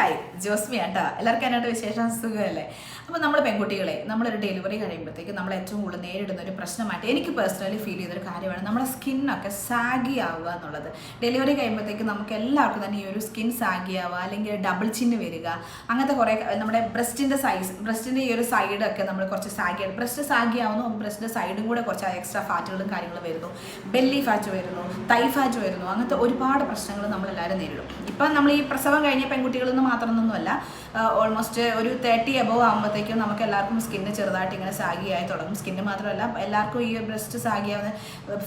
Hi Josmi കേട്ടോ. എല്ലാവർക്കും എന്നായിട്ട് വിശേഷം, സുഖമല്ലേ? അപ്പോൾ നമ്മൾ പെൺകുട്ടികളെ നമ്മളൊരു ഡെലിവറി കഴിയുമ്പോഴത്തേക്ക് നമ്മൾ ഏറ്റവും കൂടുതൽ നേരിടുന്ന ഒരു പ്രശ്നമായിട്ട് എനിക്ക് പേഴ്സണലി ഫീൽ ചെയ്തൊരു കാര്യമാണ് നമ്മുടെ സ്കിന്നൊക്കെ സാഗി ആവുക എന്നുള്ളത്. ഡെലിവറി കഴിയുമ്പോഴത്തേക്ക് നമുക്ക് എല്ലാവർക്കും തന്നെ ഈ ഒരു സ്കിൻ സാഗി ആവുക, അല്ലെങ്കിൽ ഡബിൾ ചിന്ന് വരിക, അങ്ങനത്തെ കുറേ നമ്മുടെ ബ്രസ്റ്റിൻ്റെ ഈ ഒരു സൈഡൊക്കെ നമ്മൾ കുറച്ച് സാഗിയാണ്. ബ്രസ്റ്റ് സാഗി ആവുന്നു, ബ്രസ്റ്റിൻ്റെ സൈഡും കൂടെ കുറച്ച് എക്സ്ട്രാ ഫാറ്റുകളും കാര്യങ്ങളും വരുന്നു, ബെല്ലി ഫാറ്റ് വരുന്നു, തൈ ഫാറ്റ് വരുന്നു, അങ്ങനത്തെ ഒരുപാട് പ്രശ്നങ്ങൾ നമ്മളെല്ലാവരും നേരിടും. ഇപ്പം നമ്മൾ ഈ പ്രസവം കഴിഞ്ഞ പെൺകുട്ടികളെന്ന് മാത്രമൊന്നുമല്ല, ഓൾമോസ്റ്റ് ഒരു 30 എബവ് ആകുമ്പോഴത്തേക്കും നമുക്ക് എല്ലാവർക്കും സ്കിന്ന് ചെറുതായിട്ട് ഇങ്ങനെ സാഗി ആയി തുടങ്ങും. സ്കിന്ന് മാത്രമല്ല, എല്ലാവർക്കും ഈ ബ്രസ്റ്റ് സാഗി ആവുന്ന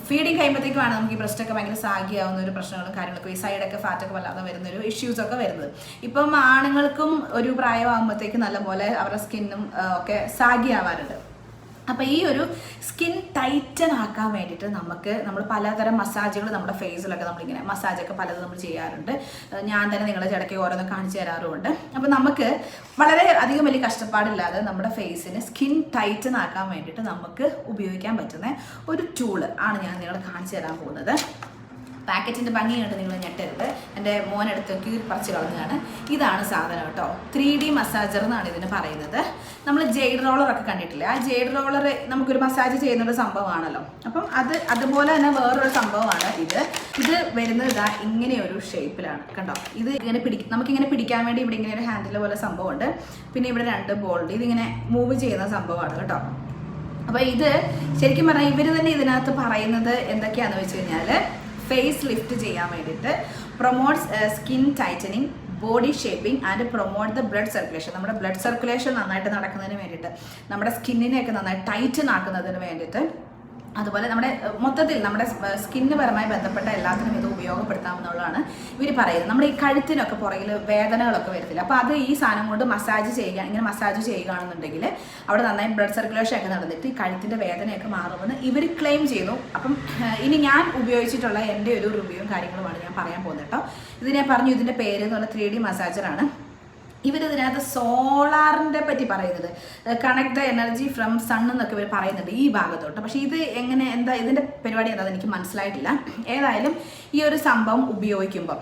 ഫീഡിങ് കഴിയുമ്പോഴത്തേക്കുമാണ് നമുക്ക് ഈ ബ്രസ്റ്റൊക്കെ ഭയങ്കര സാഗി ആവുന്ന ഒരു പ്രശ്നങ്ങളും കാര്യങ്ങളൊക്കെ, ഈ സൈഡൊക്കെ ഫാറ്റൊക്കെ വല്ലാതെ വരുന്നൊരു ഇഷ്യൂസൊക്കെ വരുന്നത്. ഇപ്പം ആണുങ്ങൾക്കും ഒരു പ്രായമാകുമ്പോഴത്തേക്ക് നല്ലപോലെ അവരുടെ സ്കിന്നും ഒക്കെ സാഗി ആവാറുണ്ട്. അപ്പോൾ ഈ ഒരു സ്കിൻ ടൈറ്റൻ ആക്കാൻ വേണ്ടിയിട്ട് നമ്മൾ പലതരം മസാജുകൾ നമ്മുടെ ഫേസിലൊക്കെ നമ്മളിങ്ങനെ മസാജൊക്കെ പലതും നമ്മൾ ചെയ്യാറുണ്ട്. ഞാൻ തന്നെ നിങ്ങളെ ഇടയ്ക്ക് ഓരോന്ന് കാണിച്ചു തരാറുമുണ്ട്. അപ്പോൾ നമുക്ക് വളരെ അധികം വലിയ കഷ്ടപ്പാടില്ലാതെ നമ്മുടെ ഫേസിന് സ്കിൻ ടൈറ്റൻ ആക്കാൻ വേണ്ടിയിട്ട് നമുക്ക് ഉപയോഗിക്കാൻ പറ്റുന്ന ഒരു ടൂള് ആണ് ഞാൻ നിങ്ങളെ കാണിച്ചു തരാൻ പോകുന്നത്. പാക്കറ്റിൻ്റെ ഭംഗി കണ്ട് നിങ്ങൾ ഞെട്ടരുത്, എൻ്റെ മോനെടുത്ത് പറിച്ച് കളഞ്ഞതാണ്. ഇതാണ് സാധനം കേട്ടോ, 3D മസാജർ എന്നാണ് ഇതിന് പറയുന്നത്. നമ്മൾ ജെയ്ഡ് റോളറൊക്കെ കണ്ടിട്ടില്ലേ? ആ ജെയ്ഡ് റോളർ നമുക്കൊരു മസാജ് ചെയ്യുന്നൊരു സംഭവമാണല്ലോ. അപ്പം അതുപോലെ തന്നെ വേറൊരു സംഭവമാണ് ഇത് വരുന്നത് ഇതാ ഇങ്ങനെയൊരു ഷേപ്പിലാണ് കണ്ടോ. ഇത് ഇങ്ങനെ നമുക്കിങ്ങനെ പിടിക്കാൻ വേണ്ടി ഇവിടെ ഇങ്ങനെ ഒരു ഹാൻഡിൽ പോലെ സംഭവമുണ്ട്. പിന്നെ ഇവിടെ 2 ബോളുണ്ട്. ഇതിങ്ങനെ മൂവ് ചെയ്യുന്ന സംഭവമാണ് കേട്ടോ. അപ്പോൾ ഇത് ശരിക്കും പറഞ്ഞാൽ ഇവർ തന്നെ ഇതിനകത്ത് പറയുന്നത് എന്തൊക്കെയാണെന്ന് വെച്ച് കഴിഞ്ഞാൽ, ഫേസ് ലിഫ്റ്റ് ചെയ്യാൻ വേണ്ടിയിട്ട്, promotes skin tightening, body shaping and promote the blood circulation. നമ്മുടെ ബ്ലഡ് സർക്കുലേഷൻ നന്നായിട്ട് നടക്കുന്നതിന് വേണ്ടിയിട്ട്, നമ്മുടെ സ്കിന്നിനെയൊക്കെ നന്നായി ടൈറ്റൻ ആക്കുന്നതിന് വേണ്ടിയിട്ട്, അതുപോലെ നമ്മുടെ മൊത്തത്തിൽ നമ്മുടെ സ്കിന്ന് പരമായി ബന്ധപ്പെട്ട എല്ലാത്തിനും ഇത് ഉപയോഗപ്പെടുത്താവുന്നതാണ് ഇവർ പറയുന്നത്. നമ്മുടെ ഈ കഴുത്തിനൊക്കെ പുറകിൽ വേദനകളൊക്കെ വരത്തില്ല. അപ്പോൾ അത് ഈ സാധനം കൊണ്ട് ഇങ്ങനെ മസാജ് ചെയ്യുകയാണെന്നുണ്ടെങ്കിൽ അവിടെ നന്നായി ബ്ലഡ് സർക്കുലേഷൻ ഒക്കെ നടന്നിട്ട് ഈ കഴുത്തിൻ്റെ വേദനയൊക്കെ മാറുമെന്ന് ഇവർ ക്ലെയിം ചെയ്യുന്നു. അപ്പം ഇനി ഞാൻ ഉപയോഗിച്ചിട്ടുള്ള എൻ്റെ ഒരു റിവ്യൂവും കാര്യങ്ങളുമാണ് ഞാൻ പറയാൻ പോകുന്നത് കേട്ടോ. ഇത് ഞാൻ പറഞ്ഞു, ഇതിൻ്റെ പേര് എന്ന് പറഞ്ഞാൽ 3D മസാജറാണ്. ഇവരിതിനകത്ത് സോളാറിൻ്റെ പറ്റി പറയുന്നത്, connect the energy from sun എന്നൊക്കെ ഇവർ പറയുന്നുണ്ട് ഈ ഭാഗത്തോട്ട്. പക്ഷേ ഇത് എന്താ ഇതിൻ്റെ പരിപാടി എന്താണെന്ന് എനിക്ക് മനസ്സിലായിട്ടില്ല. ഏതായാലും ഈ ഒരു സംഭവം ഉപയോഗിക്കുമ്പം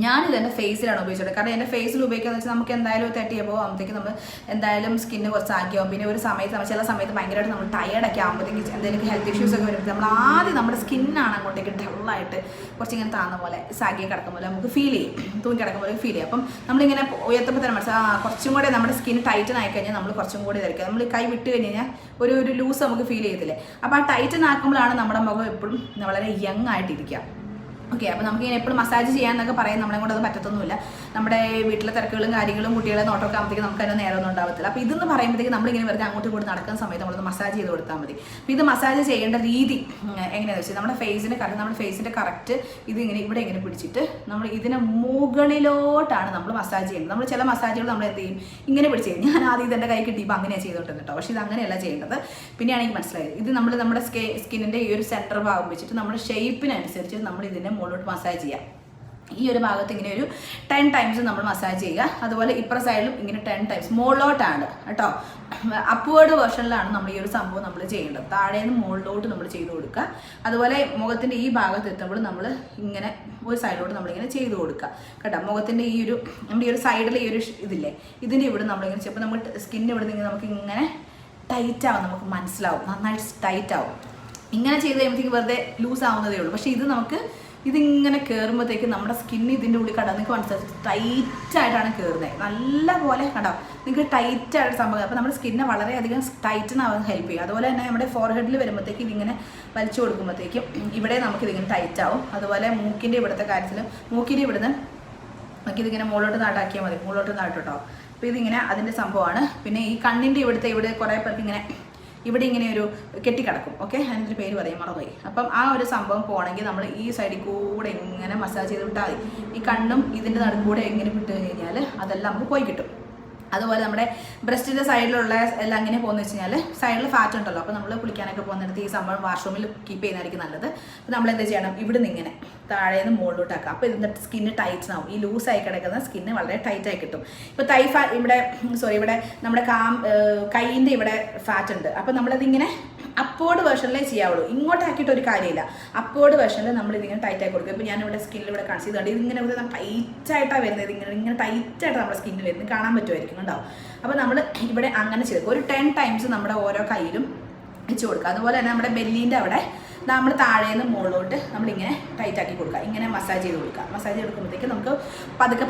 ഞാനിത് എൻ്റെ ഫേസിലാണ് ഉപയോഗിച്ചത്. കാരണം എൻ്റെ ഫേസിൽ ഉപയോഗിക്കാന്ന് വെച്ചാൽ നമുക്ക് എന്തായാലും 30 എബവ് ആകുമ്പോഴത്തേക്ക് നമ്മൾ എന്തായാലും സ്കിന്ന് കുറച്ച് ആക്കിയാവും. പിന്നെ ഒരു സമയത്ത് ചില സമയത്ത് ഭയങ്കരമായിട്ട് നമ്മൾ ടയേർഡൊക്കെ ആകുമ്പോഴത്തേക്ക് എന്തെങ്കിലും ഹെൽത്ത് ഇഷ്യൂസ് ഒക്കെ വരുമ്പോൾ നമ്മൾ ആദ്യം നമ്മുടെ സ്കിന്നാണ് അങ്ങോട്ടേക്ക് ഡള്ളായിട്ട് കുറച്ചിങ്ങനെ താന്ന പോലെ സാഗിയെ കിടക്കും പോലെ നമുക്ക് ഫീൽ ചെയ്യും, തൂങ്ങി കിടക്കും പോലെ ഫീൽ ചെയ്യും. അപ്പം നമ്മളിങ്ങനെ ഉയർത്തുമ്പോൾ തന്നെ മനസ്സിലാവും കുറച്ചും കൂടെ നമ്മുടെ സ്കിൻ ടൈറ്റൻ ആയി കഴിഞ്ഞാൽ നമ്മൾ കുറച്ചും കൂടി ഇതായിരിക്കും. നമ്മൾ കൈ വിട്ട് കഴിഞ്ഞ് കഴിഞ്ഞാൽ ഒരു ലൂസ് നമുക്ക് ഫീൽ ചെയ്യത്തില്ലേ? അപ്പോൾ ആ ടൈറ്റൻ ആക്കുമ്പോഴാണ് നമ്മുടെ മുഖം എപ്പോഴും വളരെ യങ് ആയിട്ടിരിക്കുക. ഓക്കെ, അപ്പോൾ നമുക്കിങ്ങനെ എപ്പോഴും മസാജ് ചെയ്യാമെന്നൊക്കെ പറയും, നമ്മളെ കൊണ്ട് അത് പറ്റത്തൊന്നുമില്ല. നമ്മുടെ വീട്ടിലെ തിരക്കുകളും കാര്യങ്ങളും കുട്ടികളെ നോട്ടൊക്കെ ആകുമ്പോഴത്തേക്ക് നമുക്ക് അതിന് നേരമൊന്നും ഉണ്ടാകത്തില്ല. അപ്പോൾ ഇതെന്ന് പറയുമ്പോഴത്തേക്ക് നമ്മളിങ്ങനെ വെറുതെ അങ്ങോട്ട് കൂടി നടക്കുന്ന സമയത്ത് നമ്മളൊന്ന് മസാജ് ചെയ്ത് കൊടുത്താൽ മതി. അപ്പോൾ ഇത് മസാജ് ചെയ്യേണ്ട രീതി എങ്ങനെയാണെന്ന് വെച്ചാൽ, നമ്മുടെ ഫേസിൻ്റെ കറക്റ്റ് ഇതിങ്ങനെ ഇവിടെ ഇങ്ങനെ പിടിച്ചിട്ട് നമ്മൾ ഇതിനെ മുകളിലോട്ടാണ് നമ്മൾ മസാജ് ചെയ്യുന്നത്. നമ്മൾ ചില മസാജുകൾ നമ്മൾ എന്ത് ചെയ്യും, ഇങ്ങനെ പിടിച്ച് ചെയ്യും. ഞാൻ ആദ്യം ഇതെൻ്റെ കൈ കിട്ടിയപ്പോൾ അങ്ങനെയാണ് ചെയ്തോണ്ടിരുന്നത് കേട്ടോ. പക്ഷേ ഇത് അങ്ങനെയല്ല ചെയ്യേണ്ടത്. പിന്നെയാണ് എനിക്ക് മനസ്സിലായത്. ഇത് നമ്മുടെ സ്കിന്നിൻ്റെ ഈ ഒരു സെൻറ്റർ ഭാഗം വെച്ചിട്ട് നമ്മുടെ ഷേപ്പിനനുസരിച്ച് നമ്മൾ ഇതിനെ മുകളിലോട്ട് മസാജ് ചെയ്യാം. ഈ ഒരു ഭാഗത്ത് ഇങ്ങനെ ഒരു 10 ടൈംസ് നമ്മൾ മസാജ് ചെയ്യുക. അതുപോലെ ഇപ്പുറ സൈഡിലും ഇങ്ങനെ 10 ടൈംസ് മുകളിലോട്ടാണ് കേട്ടോ. അപ്വേർഡ് വേർഷനിലാണ് നമ്മൾ ഈ ഒരു സംഭവം നമ്മൾ ചെയ്യേണ്ടത്. താഴേന്ന് മുകളിലോട്ട് നമ്മൾ ചെയ്ത് കൊടുക്കുക. അതുപോലെ മുഖത്തിൻ്റെ ഈ ഭാഗത്ത് എത്തുമ്പോൾ നമ്മൾ ഇങ്ങനെ ഒരു സൈഡിലോട്ട് നമ്മളിങ്ങനെ ചെയ്ത് കൊടുക്കുക കേട്ടോ. മുഖത്തിൻ്റെ നമ്മുടെ ഈ ഒരു സൈഡിൽ ഈ ഒരു ഇതില്ലേ, ഇതിൻ്റെ ഇവിടെ നമ്മളിങ്ങനെ ചിലപ്പോൾ നമ്മൾ സ്കിന്നിന് ഇവിടെ നിന്ന് നമുക്ക് ഇങ്ങനെ ടൈറ്റാവും, നമുക്ക് മനസ്സിലാവും, നന്നായിട്ട് ടൈറ്റ് ആവും. ഇങ്ങനെ ചെയ്ത് കഴിയുമ്പോഴത്തേക്ക് വെറുതെ ലൂസ് ആവുന്നതേ ഉള്ളൂ. പക്ഷേ ഇതിങ്ങനെ കയറുമ്പോഴത്തേക്ക് നമ്മുടെ സ്കിന്ന് ഇതിൻ്റെ ഉള്ളിൽ കണ്ടാൽ നിങ്ങൾക്ക് മനസ്സിലാവും ടൈറ്റായിട്ടാണ് കയറുന്നത്. നല്ല പോലെ കണ്ടോ, നിങ്ങൾക്ക് ടൈറ്റായിട്ട് സംഭവം. അപ്പോൾ നമ്മുടെ സ്കിന്നെ വളരെയധികം ടൈറ്റൻ ആവാൻ ഹെൽപ്പ് ചെയ്യും. അതുപോലെ തന്നെ നമ്മുടെ ഫോർഹെഡിൽ വരുമ്പോഴത്തേക്ക് ഇതിങ്ങനെ വലിച്ചു കൊടുക്കുമ്പോഴത്തേക്കും ഇവിടെ നമുക്കിതിങ്ങനെ ടൈറ്റ് ആവും. അതുപോലെ മൂക്കിൻ്റെ ഇവിടുത്തെ കാര്യത്തിൽ മൂക്കിൻ്റെ ഇവിടുന്ന് നമുക്കിതിങ്ങനെ മുകളിലോട്ട് നാട്ടാക്കിയാൽ മതി, മുകളിലോട്ട് നാട്ടോ. അപ്പോൾ ഇതിങ്ങനെ അതിൻ്റെ സംഭവമാണ്. പിന്നെ ഈ കണ്ണിൻ്റെ ഇവിടെ കുറേ പേർക്ക് ഇവിടെ ഇങ്ങനെ ഒരു കെട്ടിക്കിടക്കും. ഓക്കെ, അതിൻ്റെ പേര് പറയും, മറന്നുപോയി. അപ്പം ആ ഒരു സംഭവം പോകണമെങ്കിൽ നമ്മൾ ഈ സൈഡിൽ കൂടെ ഇങ്ങനെ മസാജ് ചെയ്ത് വിട്ടാൽ മതി. ഈ കണ്ണും ഇതിൻ്റെ നടുക്കൂടെ എങ്ങനെ വിട്ട് കഴിഞ്ഞാൽ അതെല്ലാം നമുക്ക് പോയി കിട്ടും. അതുപോലെ നമ്മുടെ ബ്രസ്റ്റിൻ്റെ സൈഡിലുള്ള എല്ലാം അങ്ങനെ പോകുന്നത് വെച്ച് കഴിഞ്ഞാൽ സൈഡിൽ ഫാറ്റ് ഉണ്ടല്ലോ. അപ്പോൾ നമ്മൾ കുളിക്കാനൊക്കെ പോകുന്നിടത്ത് ഈ സംഭവം വാഷ്റൂമിൽ കീപ്പ് ചെയ്യുന്നതായിരിക്കും നല്ലത്. അപ്പോൾ നമ്മൾ എന്താ ചെയ്യണം, ഇവിടെ നിന്ന് ഇങ്ങനെ താഴേന്ന് മുകളിലോട്ടാക്കാം. അപ്പോൾ ഇതിൻ്റെ സ്കിന്ന് ടൈറ്റനാവും. ഈ ലൂസായി കിടക്കുന്ന സ്കിന്ന് വളരെ ടൈറ്റായി കിട്ടും. ഇപ്പോൾ ഇവിടെ നമ്മുടെ കൈയിൻ്റെ ഇവിടെ ഫാറ്റ് ഉണ്ട്. അപ്പോൾ നമ്മളതിങ്ങനെ അപ്വേർഡ് വേർഷനിലേ ചെയ്യാവുള്ളൂ. ഇങ്ങോട്ടാക്കിയിട്ട് ഒരു കാര്യമില്ല. അപ്വേർഡ് വേർഷനിൽ നമ്മൾ ഇതിങ്ങനെ ടൈറ്റായി കൊടുക്കുക. ഇപ്പോൾ ഞാനിവിടെ സ്കിന്നിൽ ഇവിടെ കാണിച്ചു തന്നിട്ട് ഇതിങ്ങനെ ടൈറ്റായിട്ടാണ് വരുന്നത്. ഇങ്ങനെ ടൈറ്റായിട്ട് നമ്മുടെ സ്കിന്നിൽ വരുന്നത് കാണാൻ പറ്റുമായിരിക്കും ഉണ്ടാവും. അപ്പോൾ നമ്മൾ ഇവിടെ അങ്ങനെ ചെയ്ത് ഒരു 10 ടൈംസ് നമ്മുടെ ഓരോ കയ്യിലും വെച്ച് കൊടുക്കുക. അതുപോലെ തന്നെ നമ്മുടെ ബെല്ലീൻ്റെ അവിടെ നമ്മൾ താഴേന്ന് മുകളിലോട്ട് നമ്മളിങ്ങനെ ടൈറ്റാക്കി കൊടുക്കുക. ഇങ്ങനെ മസാജ് ചെയ്ത് കൊടുക്കുക. മസാജ് ചെയ്തെടുക്കുമ്പോഴത്തേക്ക് നമുക്ക് പതുക്കെ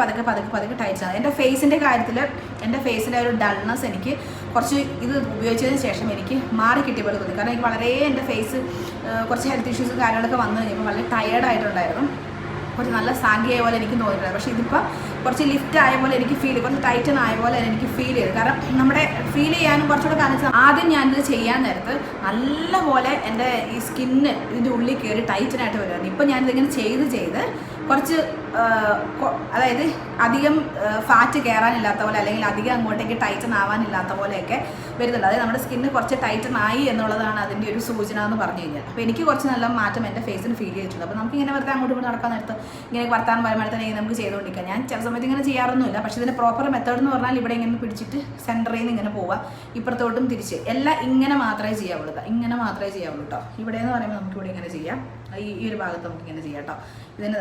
ടൈറ്റ് ആകും. എൻ്റെ ഫേസിൻ്റെ കാര്യത്തിൽ എൻ്റെ ഫേസിലെ ഒരു ഡൾനെസ് എനിക്ക് കുറച്ച് ഇത് ഉപയോഗിച്ചതിന് ശേഷം എനിക്ക് മാറി കിട്ടിയ പോലെ തോന്നി. കാരണം എനിക്ക് വളരെ എൻ്റെ ഫേസ് കുറച്ച് ഹെൽത്ത് ഇഷ്യൂസും കാര്യങ്ങളൊക്കെ വന്നു കഴിഞ്ഞപ്പോൾ വളരെ ടയേർഡായിട്ടുണ്ടായിരുന്നു. കുറച്ച് നല്ല സാഗിയായ പോലെ എനിക്ക് തോന്നിയിട്ടുണ്ട്. പക്ഷേ ഇതിപ്പോൾ കുറച്ച് ലിഫ്റ്റ് ആയ പോലെ എനിക്ക് കുറച്ച് ടൈറ്റൻ ആയ പോലെ എനിക്ക് ഫീൽ ചെയ്തു. കാരണം നമ്മുടെ ഫീൽ ചെയ്യാനും കുറച്ചുകൂടെ കാണിച്ചാൽ ആദ്യം ഞാനിത് ചെയ്യാൻ നേരത്ത് നല്ലപോലെ എൻ്റെ ഈ സ്കിന്ന് ഇതിൻ്റെ ഉള്ളിൽ കയറി ടൈറ്റനായിട്ട് വരുമായിരുന്നു. ഇപ്പം ഞാനിതിങ്ങനെ ചെയ്ത് കുറച്ച് അതായത് അധികം ഫാറ്റ് കയറാനില്ലാത്ത പോലെ അല്ലെങ്കിൽ അധികം അങ്ങോട്ടേക്ക് ടൈറ്റൻ ആവാനില്ലാത്ത പോലെയൊക്കെ വരുന്നുണ്ട്. അതായത് നമ്മുടെ സ്കിന്ന് കുറച്ച് ടൈറ്റൻ ആയി എന്നുള്ളതാണ് അതിൻ്റെ ഒരു സൂചന എന്ന് പറഞ്ഞു കഴിഞ്ഞാൽ. അപ്പോൾ എനിക്ക് കുറച്ച് നല്ല മാറ്റം എൻ്റെ ഫേസിന് ഫീൽ ചെയ്തിട്ടുണ്ട്. അപ്പോൾ നമുക്ക് ഇങ്ങനെ വെറുതെ അങ്ങോട്ട് നടക്കാൻ നേരത്ത് ഇങ്ങനെ വർത്താനം വരുമ്പോഴത്തേക്ക് നമുക്ക് ചെയ്തുകൊണ്ടിരിക്കാം. ഞാൻ ചില സമയത്ത് ഇങ്ങനെ ചെയ്യാറൊന്നുമില്ല. പക്ഷേ ഇതിൻ്റെ പ്രോപ്പർ മെത്തേഡ് എന്ന് പറഞ്ഞാൽ ഇവിടെ ഇങ്ങനെ പിടിച്ചിട്ട് സെൻറ്ററിൽ നിന്ന് ഇങ്ങനെ പോവുക, ഇപ്പുറത്തോട്ടും തിരിച്ച് എല്ലാം ഇങ്ങനെ മാത്രമേ ചെയ്യാവുള്ളൂ. ഇങ്ങനെ മാത്രമേ ചെയ്യാവുള്ളൂ കേട്ടോ. ഇവിടെ എന്ന് പറയുമ്പോൾ നമുക്കിവിടെ ഇങ്ങനെ ചെയ്യാം. ഈ ഒരു ഭാഗത്ത് നമുക്ക് ഇങ്ങനെ ചെയ്യാം കേട്ടോ. ഇതിന്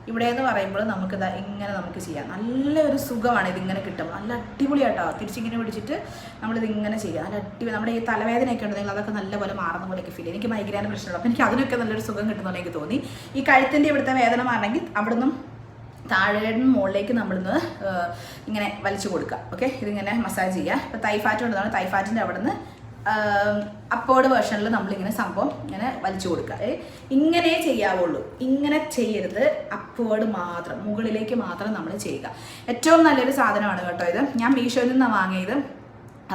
ഇവിടെ എന്ന് പറയുമ്പോൾ നമുക്കിതാ ഇങ്ങനെ നമുക്ക് ചെയ്യാം. നല്ലൊരു സുഖമാണ് ഇതിങ്ങനെ കിട്ടും. നല്ല അടിപൊളിയാട്ടോ. തിരിച്ചിങ്ങനെ പിടിച്ചിട്ട് നമ്മളിതിങ്ങനെ ചെയ്യാം. നല്ല അടിപൊളി. നമ്മുടെ ഈ തലവേദനയൊക്കെ ഉണ്ടെങ്കിൽ അതൊക്കെ നല്ലപോലെ മാറുന്ന പോലെയൊക്കെ ഫീൽ. എനിക്ക് മൈഗ്രെയിൻ പ്രശ്നമുണ്ട്. അപ്പോൾ എനിക്ക് അതിനൊക്കെ നല്ലൊരു സുഖം കിട്ടുന്നുണ്ടെങ്കിൽ എനിക്ക് തോന്നി. ഈ കഴുത്തിൻ്റെ ഇവിടുത്തെ വേദന മാറണമെങ്കിൽ അവിടുന്ന് താഴേന്ന് മുകളിലേക്ക് നമ്മളിന്ന് ഇങ്ങനെ വലിച്ചു കൊടുക്കുക. ഓക്കെ, ഇതിങ്ങനെ മസാജ് ചെയ്യുക. ഇപ്പോൾ തൈഫാറ്റ് ഉള്ളതാണ്. തൈഫാറ്റിൻ്റെ അവിടെ നിന്ന് അപ്വേർഡ് വേർഷനിൽ നമ്മളിങ്ങനെ സംഭവം ഇങ്ങനെ വലിച്ചു കൊടുക്കുക. ഇങ്ങനെ ചെയ്യാവുള്ളൂ. ഇങ്ങനെ ചെയ്യരുത്. അപ്വേർഡ് മാത്രം, മുകളിലേക്ക് മാത്രം നമ്മൾ ചെയ്യുക. ഏറ്റവും നല്ലൊരു സാധനമാണ് കേട്ടോ ഇത്. ഞാൻ മീഷോയിൽ നിന്നാണ് വാങ്ങിയത്.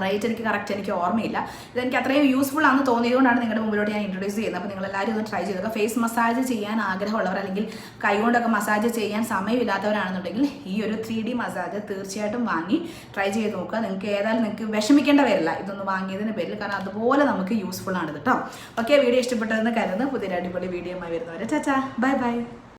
റേറ്റ് എനിക്ക് കറക്റ്റ് എനിക്ക് ഓർമ്മയില്ല. ഇതെനിക്ക് അത്രയും യൂസ്ഫുൾ ആണെന്ന് തോന്നിയതുകൊണ്ടാണ് നിങ്ങളുടെ മുമ്പിലോട്ട് ഞാൻ ഇൻട്രൊഡ്യൂസ് ചെയ്യുന്നത്. അപ്പോൾ നിങ്ങളെല്ലാവരും ഒന്ന് ട്രൈ ചെയ്തേക്കുക. ഫേസ് മസാജ് ചെയ്യാൻ ആഗ്രഹമുള്ളവർ അല്ലെങ്കിൽ കൈകൊണ്ടൊക്കെ മസാജ് ചെയ്യാൻ സമയമില്ലാത്തവരാണെന്നുണ്ടെങ്കിൽ ഈ ഒരു 3D മസാജ് തീർച്ചയായിട്ടും വാങ്ങി ട്രൈ ചെയ്ത് നോക്കുക. നിങ്ങൾക്ക് ഏതായാലും നിങ്ങൾക്ക് വിഷമിക്കേണ്ട വരില്ല ഇതൊന്ന് വാങ്ങിയതിന് പേരിൽ. കാരണം അതുപോലെ നമുക്ക് യൂസ്ഫുൾ ആണ് കേട്ടോ. ഓക്കെ, വീഡിയോ ഇഷ്ടപ്പെട്ടതെന്ന് കരുതുന്നു. പുതിയൊരു അടിപൊളി വീഡിയോ ആയി വരുന്നവരെ ചാച്ചാ ബൈ ബൈ.